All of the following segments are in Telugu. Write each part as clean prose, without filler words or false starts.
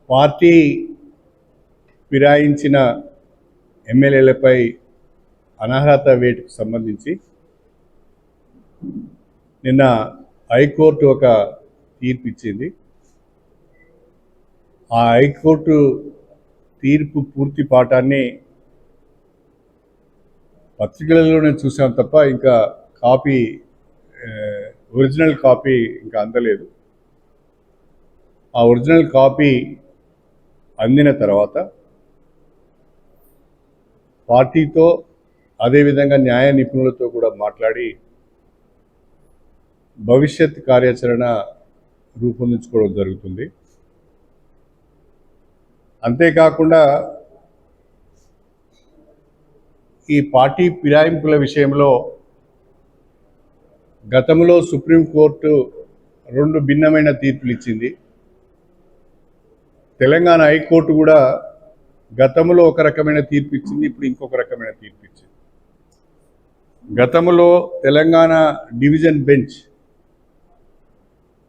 పార్టీ ఫిరాయించిన ఎమ్మెల్యేలపై అనర్హత వేటుకు సంబంధించి నిన్న హైకోర్టు ఒక తీర్పు ఇచ్చింది. ఆ హైకోర్టు తీర్పు పూర్తి పాఠాన్ని పత్రికలలోనే చూసాం తప్ప ఇంకా కాపీ ఒరిజినల్ కాపీ ఇంకా అందలేదు. ఆ ఒరిజినల్ కాపీ అందిన తర్వాత పార్టీతో అదేవిధంగా న్యాయ నిపుణులతో కూడా మాట్లాడి భవిష్యత్ కార్యాచరణ రూపొందించుకోవడం జరుగుతుంది. అంతేకాకుండా ఈ పార్టీ ఫిరాయింపుల విషయంలో గతంలో సుప్రీంకోర్టు 2 భిన్నమైన తీర్పులు ఇచ్చింది. తెలంగాణ హైకోర్టు కూడా గతంలో ఒక రకమైన తీర్పు ఇచ్చింది, ఇప్పుడు ఇంకొక రకమైన తీర్పు ఇచ్చింది. గతంలో తెలంగాణ డివిజన్ బెంచ్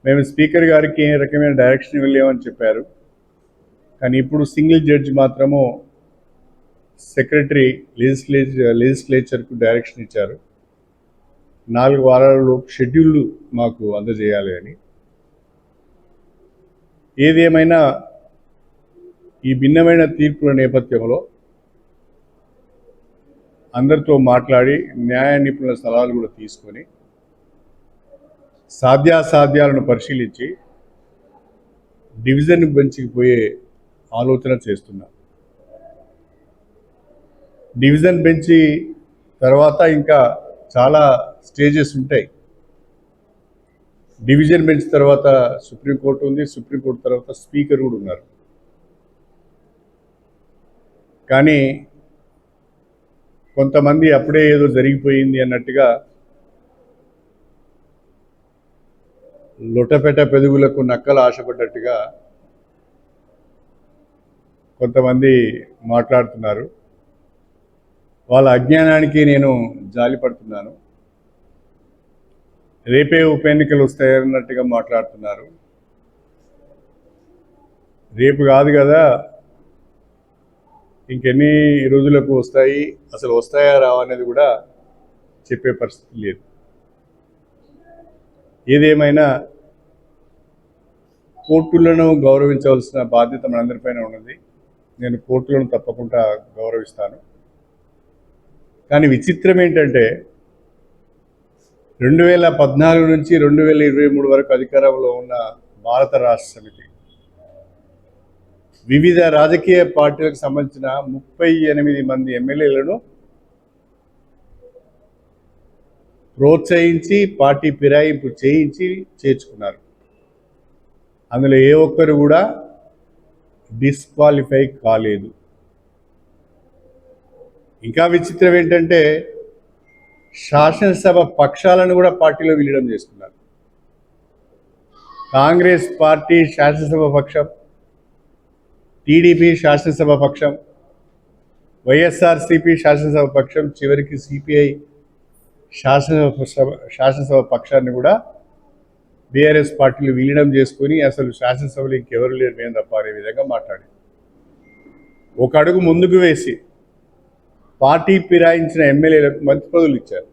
మేము స్పీకర్ గారికి ఏ రకమైన డైరెక్షన్ ఇవ్వలేమని చెప్పారు. కానీ ఇప్పుడు సింగిల్ జడ్జి మాత్రము సెక్రటరీ లెజిస్లేచర్కు డైరెక్షన్ ఇచ్చారు. 4 వారాలలోపు షెడ్యూల్ మాకు అందజేయాలి అని. ఏదేమైనా ఈ భిన్నమైన తీర్పుల నేపథ్యంలో అందరితో మాట్లాడి న్యాయ నిపుణుల సలహాలు కూడా తీసుకొని సాధ్యాసాధ్యాలను పరిశీలించి డివిజన్ బెంచ్కి పోయే ఆలోచన చేస్తున్నాం. డివిజన్ బెంచ్ తర్వాత ఇంకా చాలా స్టేజెస్ ఉంటాయి. డివిజన్ బెంచ్ తర్వాత సుప్రీంకోర్టు ఉంది, సుప్రీంకోర్టు తర్వాత స్పీకర్ కూడా ఉన్నారు. కానీ కొంతమంది అప్పుడే ఏదో జరిగిపోయింది అన్నట్టుగా లొటపెట పెదుగులకు నక్కలు ఆశపడ్డట్టుగా కొంతమంది మాట్లాడుతున్నారు. వాళ్ళ అజ్ఞానానికి నేను జాలిపడుతున్నాను. రేపే ఉప ఎన్నికలు వస్తాయన్నట్టుగా మాట్లాడుతున్నారు. రేపు కాదు కదా, ఇంకెన్ని రోజులకు వస్తాయి, అసలు వస్తాయా రావా అనేది కూడా చెప్పే పరిస్థితి లేదు. ఏదేమైనా కోర్టులను గౌరవించవలసిన బాధ్యత మనందరిపైన ఉన్నది. నేను కోర్టులను తప్పకుండా గౌరవిస్తాను. కానీ విచిత్రం ఏంటంటే 2014 నుంచి 2023 వరకు అధికారంలో ఉన్న భారత రాష్ట్ర సమితి వివిధ రాజకీయ పార్టీలకు సంబంధించిన 38 మంది ఎమ్మెల్యేలను ప్రోత్సహించి పార్టీ ఫిరాయింపు చేయించి చేర్చుకున్నారు. అందులో ఏ ఒక్కరు కూడా డిస్క్వాలిఫై కాలేదు. ఇంకా విచిత్రం ఏంటంటే శాసనసభ పక్షాలను కూడా పార్టీలో విలీనం చేసుకున్నారు. కాంగ్రెస్ పార్టీ శాసనసభ పక్షం, టీడీపీ శాసనసభ పక్షం, వైఎస్ఆర్సీపీ శాసనసభ పక్షం, చివరికి సిపిఐ శాసనసభ పక్షాన్ని కూడా బీఆర్ఎస్ పార్టీలు విలీనం చేసుకొని అసలు శాసనసభలో ఇంకెవరు లేరు మేము తప్ప అనే విధంగా మాట్లాడి ఒక అడుగు ముందుకు వేసి పార్టీ ఫిరాయించిన ఎమ్మెల్యేలకు మంత్రి పదవులు ఇచ్చారు.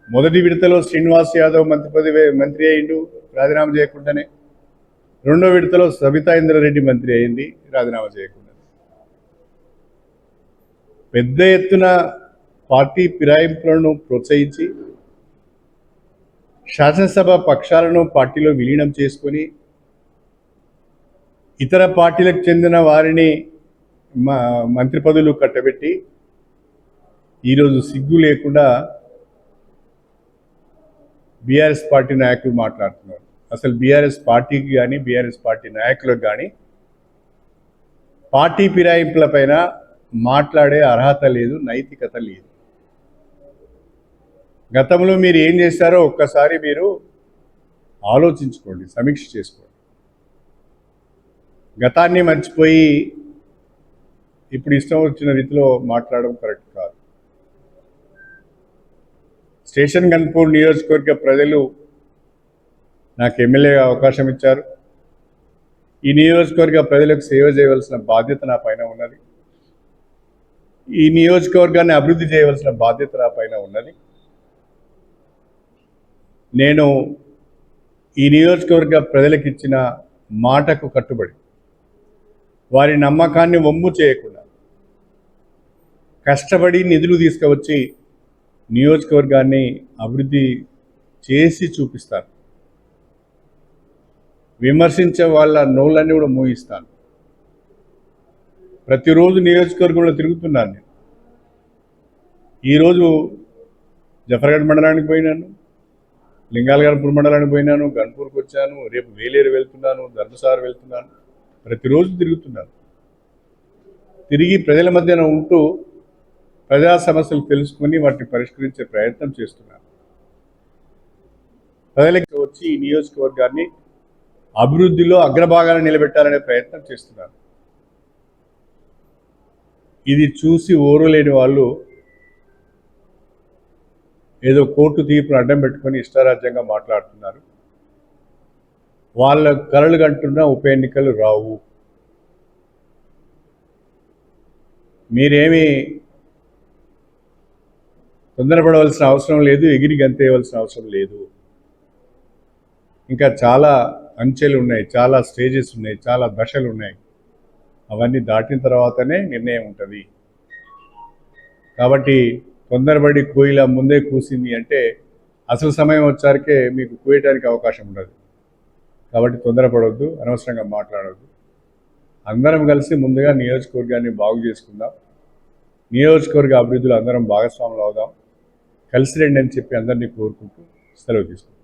మొదటి విడతలో శ్రీనివాస్ యాదవ్ మంత్రి అయిండు రాజీనామా చేయకుండానే. రెండో విడతలో సబితా ఇంద్రారెడ్డి మంత్రి అయింది రాజీనామా చేయకుండా. పెద్ద ఎత్తున పార్టీ ఫిరాయింపులను ప్రోత్సహించి శాసనసభ పక్షాలను పార్టీలో విలీనం చేసుకొని ఇతర పార్టీలకు చెందిన వారిని మంత్రి పదవులు కట్టబెట్టి ఈరోజు సిగ్గు లేకుండా బీఆర్ఎస్ పార్టీ నాయకులు మాట్లాడుతున్నారు. అసలు బీఆర్ఎస్ పార్టీకి కానీ బీఆర్ఎస్ పార్టీ నాయకులకు కానీ పార్టీ ఫిరాయింపులపైన మాట్లాడే అర్హత లేదు, నైతికత లేదు. గతంలో మీరు ఏం చేశారో ఒక్కసారి మీరు ఆలోచించుకోండి, సమీక్ష చేసుకోండి. గతాన్ని మర్చిపోయి ఇప్పుడు ఇష్టం వచ్చిన రీతిలో మాట్లాడడం కరెక్ట్ కాదు. స్టేషన్ గన్పూర్ నియోజకవర్గ ప్రజలు నాకు ఎమ్మెల్యేగా అవకాశం ఇచ్చారు. ఈ నియోజకవర్గ ప్రజలకు సేవ చేయవలసిన బాధ్యత నా పైన ఉన్నది. ఈ నియోజకవర్గాన్ని అభివృద్ధి చేయవలసిన బాధ్యత నా పైన ఉన్నది. నేను ఈ నియోజకవర్గ ప్రజలకు ఇచ్చిన మాటకు కట్టుబడి వారి నమ్మకాన్ని వమ్ము చేయకుండా కష్టపడి నిధులు తీసుకువచ్చి నియోజకవర్గాన్ని అభివృద్ధి చేసి చూపిస్తాను. విమర్శించే వాళ్ళ నోళ్ళన్నీ కూడా మూయిస్తాను. ప్రతిరోజు నియోజకవర్గంలో తిరుగుతున్నాను నేను. ఈరోజు జఫర్గఢ్ మండలానికి పోయినాను, లింగాలగనపూర్ మండలానికి పోయినాను, గన్పూర్కి వచ్చాను, రేపు వేలేరు వెళ్తున్నాను, ధర్మసార్ వెళ్తున్నాను. ప్రతిరోజు తిరుగుతున్నాను. తిరిగి ప్రజల మధ్యన ఉంటూ ప్రజా సమస్యలు తెలుసుకొని వాటిని పరిష్కరించే ప్రయత్నం చేస్తున్నాను. ప్రజలకు వచ్చి ఈ నియోజకవర్గాన్ని అభివృద్ధిలో అగ్రభాగాన్ని నిలబెట్టాలనే ప్రయత్నం చేస్తున్నారు. ఇది చూసి ఓరలేని వాళ్ళు ఏదో కోర్టు తీర్పును అడ్డం పెట్టుకొని ఇష్టారాజ్యంగా మాట్లాడుతున్నారు. వాళ్ళ కలలు కంటున్న ఉప ఎన్నికలు రావు. మీరేమీ తొందరపడవలసిన అవసరం లేదు, ఎగిరి గంతేయవలసిన అవసరం లేదు. ఇంకా చాలా అంచెలు ఉన్నాయి, చాలా స్టేజెస్ ఉన్నాయి, చాలా దశలు ఉన్నాయి. అవన్నీ దాటిన తర్వాతనే నిర్ణయం ఉంటుంది. కాబట్టి తొందరపడి కోయిల ముందే కూసింది అంటే అసలు సమయం వచ్చారికే మీకు కూయటానికి అవకాశం ఉండదు. కాబట్టి తొందరపడవద్దు, అనవసరంగా మాట్లాడవద్దు. అందరం కలిసి ముందుగా నియోజకవర్గాన్ని బాగు చేసుకుందాం. నియోజకవర్గ అభివృద్ధిలో అందరం భాగస్వాములు అవుదాం. కలిసి రండి అని చెప్పి అందరినీ కోరుకుంటూ సెలవు తీసుకుంటాం.